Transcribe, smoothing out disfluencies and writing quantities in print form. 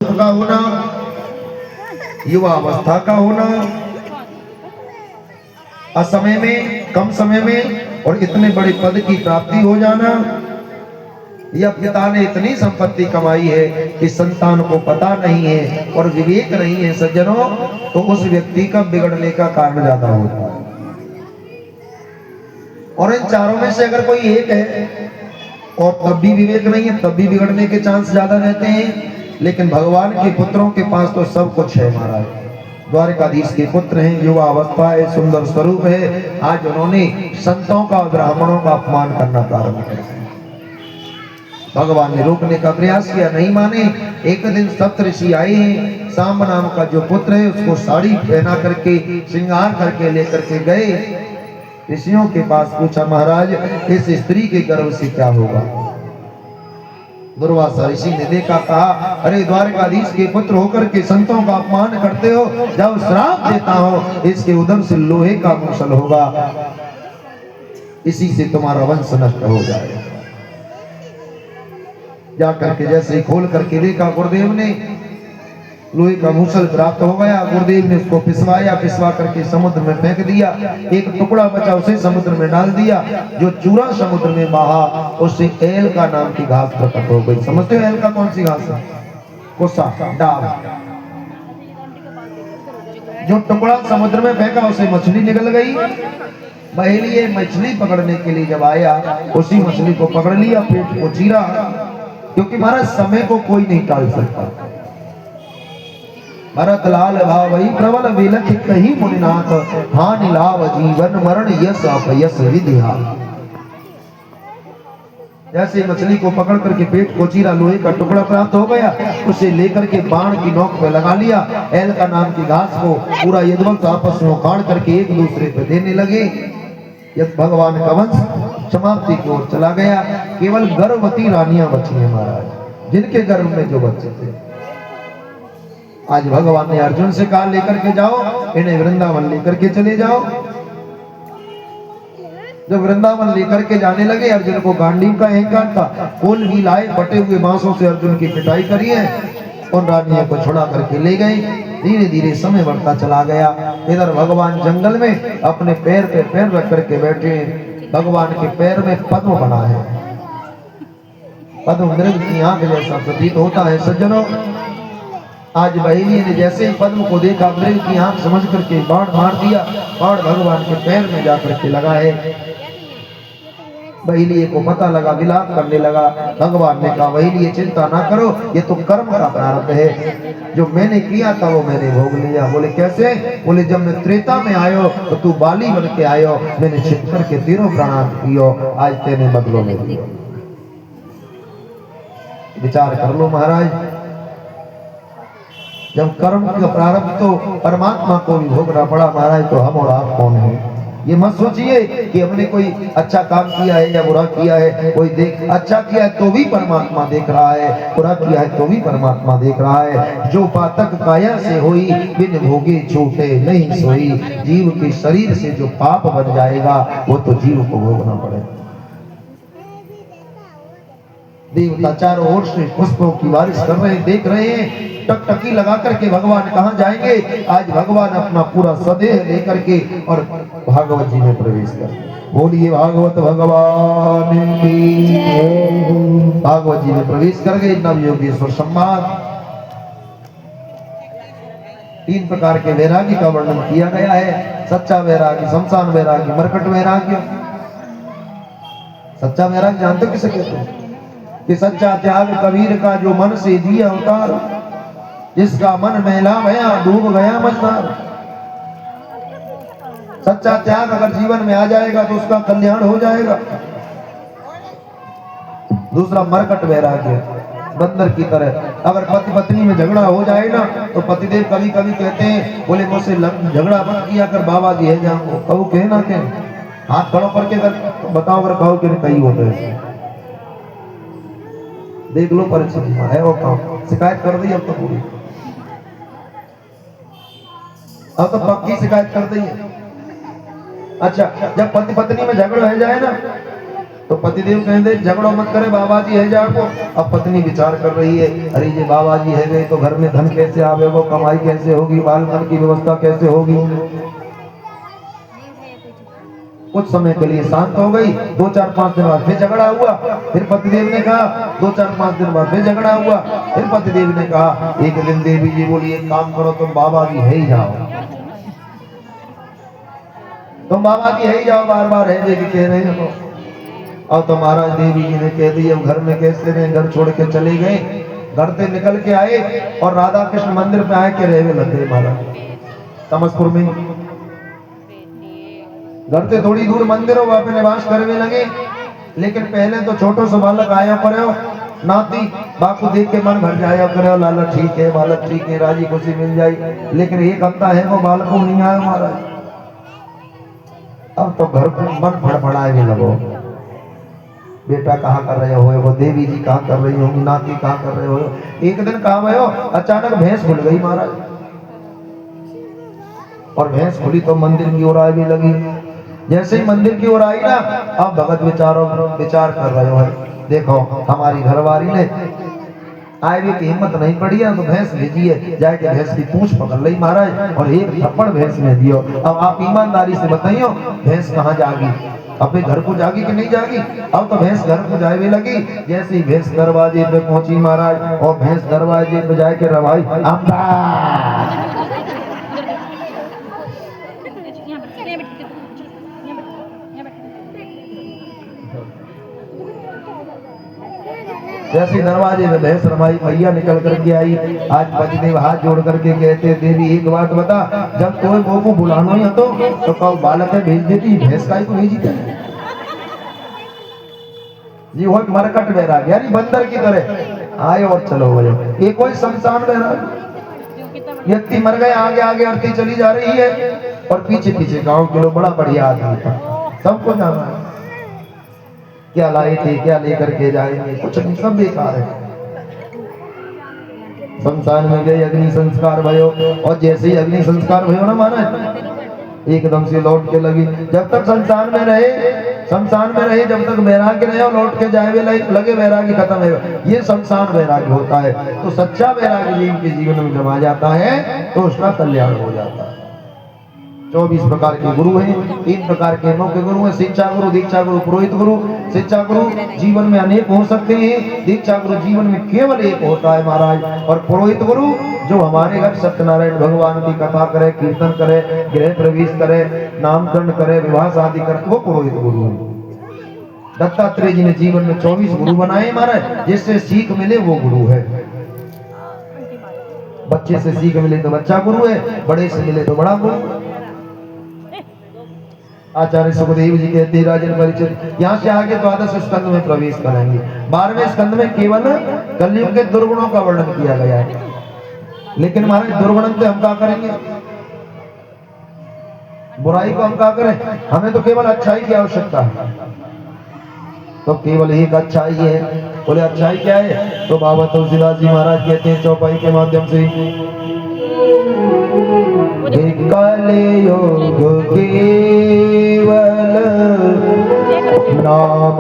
स्वरूप का होना, युवा अवस्था का होना, असमय में, कम समय में और इतने बड़े पद की प्राप्ति हो जाना, या पिता ने इतनी संपत्ति कमाई है कि संतान को पता नहीं है और विवेक नहीं है सज्जनों, तो उस व्यक्ति का बिगड़ने का कारण ज्यादा होता है। और इन चारों में से अगर कोई एक है और तब भी विवेक नहीं है, तब भी बिगड़ने के चांस ज्यादा रहते हैं। लेकिन भगवान के पुत्रों के पास तो सब कुछ है महाराज। द्वारिकाधीश के पुत्र हैं, युवा अवस्था है, सुंदर स्वरूप है। आज उन्होंने संतों का, ब्राह्मणों का अपमान करना प्रारंभ कर दिया। भगवान ने रोकने का प्रयास किया, नहीं माने। एक दिन सप्तऋषि आए हैं, सांब नाम का जो पुत्र है उसको साड़ी पहना करके, श्रृंगार करके लेकर के गए ऋषियों के पास। पूछा, महाराज इस स्त्री के गर्भ से क्या होगा? दुर्वासा ऋषि ने देखा, कहा, अरे द्वारकाधीश के पुत्र होकर के संतों का अपमान करते हो, जब श्राप देता हो इसके उदर से लोहे का मूसल होगा, इसी से तुम्हारा वंश नष्ट हो जाएगा। जाकर के जैसे ही खोल करके देखा, गुरुदेव ने लोहे का मूसल प्राप्त हो गया। गुरुदेव ने उसको पिसवाया, पिसवा करके समुद्र में फेंक दिया। एक टुकड़ा बचा, उसे समुद्र में डाल दिया। जो चूरा समुद्र में बहा, उससे एल का नाम की घास प्रकट हो गई। समझते हो एल का कौन सी घास है? कुसा, डाल। जो टुकड़ा समुद्र में फेंका उसे मछली निकल गई। बहेलिए मछली पकड़ने के लिए जब आया, उसी मछली को पकड़ लिया, पेट को चीरा, क्योंकि महाराज समय को कोई नहीं टाल सकता। भरत लाल भाव वही प्रबल विलख कही मुनिनाथ, हानि लाभ जीवन मरण यश अपयश विधिहा। जैसे मछली को पकड़ करके पेट को चीरा, लोहे का टुकड़ा प्राप्त हो गया, उसे लेकर के बाण की नोक पे लगा लिया। एल का नाम की घास को पूरा यदुवंश आपस में उखाड़ करके एक दूसरे पे देने लगे। यद भगवान का वंश समाप्ति की ओर चला गया। केवल गर्भवती रानियां बची हैं महाराज, जिनके गर्भ में जो बच्चे थे। आज भगवान ने अर्जुन से कहा, लेकर के जाओ इन्हें, वृंदावन लेकर के चले जाओ। जब वृंदावन लेकर के जाने लगे, अर्जुन को गांडीव का अहंकार था। कोल भी लाए, बटे हुए बांसों से अर्जुन की पिटाई करी है और रानियों को छुड़ा करके ले गए। धीरे धीरे समय बढ़ता चला गया। इधर भगवान जंगल में अपने पैर पे पैर रख करके बैठे। भगवान के पैर में पद्म बना है। पद्म मृग की आंख जैसा प्रतीत होता है सज्जनों। आज बहेली ने जैसे ही पद्म को देखा, मृग की आंख समझ करके बाण मार दिया। बाण भगवान के पैर में जाकर के लगा है। बहेलिए को पता लगा, विलाप करने लगा। भगवान ने कहा, बहेलिए चिंता ना करो, ये तो कर्म का प्रारब्ध है। जो मैंने किया था वो मैंने भोग लिया। बोले कैसे? बोले जब मैं त्रेता में आयो तो तू बाली बन के आयो, मैंने छिप करके तेरो प्रणाम कियो, आज तेने बदलो में दियो। विचार कर लो महाराज, जब कर्म का प्रारब्ध तो परमात्मा को भी भोगना पड़ा महाराज, तो हम और आप कौन है? ये मत सोचिए कि हमने कोई अच्छा काम किया है या बुरा किया है। कोई देख, अच्छा किया है तो भी परमात्मा देख रहा है, बुरा किया है तो भी परमात्मा देख रहा है। जो पातक काया से होई, बिन भोगे छूटे नहीं सोई। जीव के शरीर से जो पाप बन जाएगा वो तो जीव को भोगना पड़ेगा। देवता चारों ओर से पुष्पों की बारिश कर रहे, देख रहे हैं। टकटकी लगा करके भगवान कहाँ जाएंगे? आज भगवान अपना पूरा सदेह लेकर के और भागवत जी में प्रवेश कर। बोलिए भागवत भगवान की। भागवत जी में प्रवेश कर गए। नव योगेश्वर संवाद, 3 प्रकार के वैरागी का वर्णन किया गया है। सच्चा वैरागी, शमशान वैरागी, मरकट वैराग्य। सच्चा वैराग जानते किसे कहते हैं? कि सच्चा त्याग कबीर का जो मन से दिया अवतार, जिसका मन मैला गया डूब गया मझधार। सच्चा त्याग अगर जीवन में आ जाएगा तो उसका कल्याण हो जाएगा। दूसरा मरकट वैराग्य, बंदर की तरह। अगर पति पत्नी में झगड़ा हो जाए ना तो पतिदेव कभी कभी कहते हैं, बोले मुझसे झगड़ा मत किया कर बाबा जी है जाऊंगा। कहो कहे ना कहे, हाथ खड़ो करके अगर बताओ, अगर कहो कि कहीं होता है, देख लो परिस्थिति है वो काम। शिकायत कर दी अब तो पूरी, अब तो पक्की शिकायत कर दी है। अच्छा, जब पति पत्नी में झगड़ा हो जाए ना तो पतिदेव कहते झगड़ो मत करे बाबा जी है जाको। अब पत्नी विचार कर रही है, अरे ये बाबा जी है गए तो घर में धन कैसे आवेगो, कमाई कैसे होगी, बाल धन की व्यवस्था कैसे होगी। कुछ समय के लिए शांत हो गई। 2-4-5 दिन बाद फिर झगड़ा हुआ। फिर पतिदेव ने कहा, 2-4-5 दिन बाद फिर झगड़ा हुआ। फिर पतिदेव ने कहा, एक दिन देवी जी बोली एक काम करो, तुम बाबा जी है ही जाओ, तुम बाबा जी है ही जाओ, बार बार है जी कह रहे हो। और तो महाराज देवी जी ने कह दिया घर में कैसे रहे, घर छोड़ के चले गए। घर से निकल के आए और राधा कृष्ण मंदिर पे आए के रहने लगे महाराज तमसपुर में। घर से थोड़ी दूर मंदिर हो, वहां पे निवास करने लगे। लेकिन पहले तो छोटो से बालक आया करे नाती बापू देख के मन भर जाया करे, लाला ठीक है, बालक ठीक है, राजी खुशी मिल जाए। लेकिन एक हफ्ता है वो बालक को नहीं आया महाराज। अब तो घर को मन फड़फड़ाए लगो, बेटा कहाँ कर रहे हो, वो देवी जी कहाँ कर रही होगी, नाती कहाँ कर रहे हो। एक दिन कहाँ भयो, अचानक भैंस खुल गई महाराज। और भैंस खुली तो मंदिर की ओर आने लगी। जैसे ही मंदिर की ओर आई ना, अब भगत विचार कर रहे हो, देखो हमारी घरवाली ने आए भी की हिम्मत नहीं पड़ी है तो भैंस भेजी है, जाके भैंस की पूंछ पकड़ ली महाराज और एक थप्पड़ भैंस में दियो। अब आप ईमानदारी से बताइयो भैंस कहाँ जागी, अपने घर को जागी कि नहीं जागी। अब तो भैंस घर को जाए लगी। जैसे ही भैंस दरवाजे पे पहुंची महाराज, और भैंस दरवाजे पे जाके रवाई अम्बा। जैसे दरवाजे में भैंस रमाई, भैया निकल करके आई। आज पतिदेव हाथ जोड़ करके कहते देवी एक बात बता, जब कोई को बुलानो ही तो कहो बालक है भेज देती, भैंस का ही को भेजी थे जी। वो मरकट बैराग यानी बंदर की तरह आए और चलो गए। ये कोई शमशान बैराग, व्यक्ति मर गए, आगे आगे आरती चली जा रही है और पीछे पीछे गांव के लोग, बड़ा बढ़िया आदमी था, सबको जाना है। क्या लाए थे, क्या लेकर के जाएंगे, कुछ नहीं, सब बेकार है। शमशान में गए, अग्नि संस्कार भयो, और जैसे ही अग्नि संस्कार भयो ना महाराज एकदम से लौट के लगी। जब तक शमशान में रहे जब तक वैराग्य रहे और लौट के जाए लगे, वैराग्य खत्म है। ये शमशान वैराग्य होता है। तो सच्चा वैराग्य जिनके जीवन में जमा जाता है तो उसका कल्याण हो जाता है। 24 प्रकार के गुरु हैं, 3 प्रकार के मुख्य गुरु हैं, शिक्षा गुरु, दीक्षा गुरु, पुरोहित गुरु। शिक्षा गुरु जीवन में अनेक हो सकते हैं, दीक्षा गुरु जीवन में केवल एक होता है महाराज। और पुरोहित गुरु जो हमारे घर सत्यनारायण भगवान की कथा करे, कीर्तन करे, गृह प्रवेश करे, नामकरण करे, विवाह शादी करे, वो पुरोहित गुरु है। दत्तात्रेय जी ने जीवन में 24 गुरु बनाए महाराज, जिससे सीख मिले वो गुरु है। बच्चे से सीख मिले तो बच्चा गुरु है, बड़े से मिले तो बड़ा गुरु। आचार्य सुखदेव जी कहते राजन परिचित, यहाँ से आगे 12 स्कंद में प्रवेश करेंगे। 12वें स्कंद में केवल कलयुग के दुर्गुणों का वर्णन किया गया है। लेकिन महाराज दुर्गुणन पे हम क्या करेंगे, बुराई को हम क्या करें, हमें तो केवल अच्छाई की आवश्यकता है। तो केवल एक अच्छाई है। बोले अच्छाई क्या है, तो बाबा तुलसीदास जी महाराज कहते हैं चौपाई के माध्यम से, कलयुग केवल नाम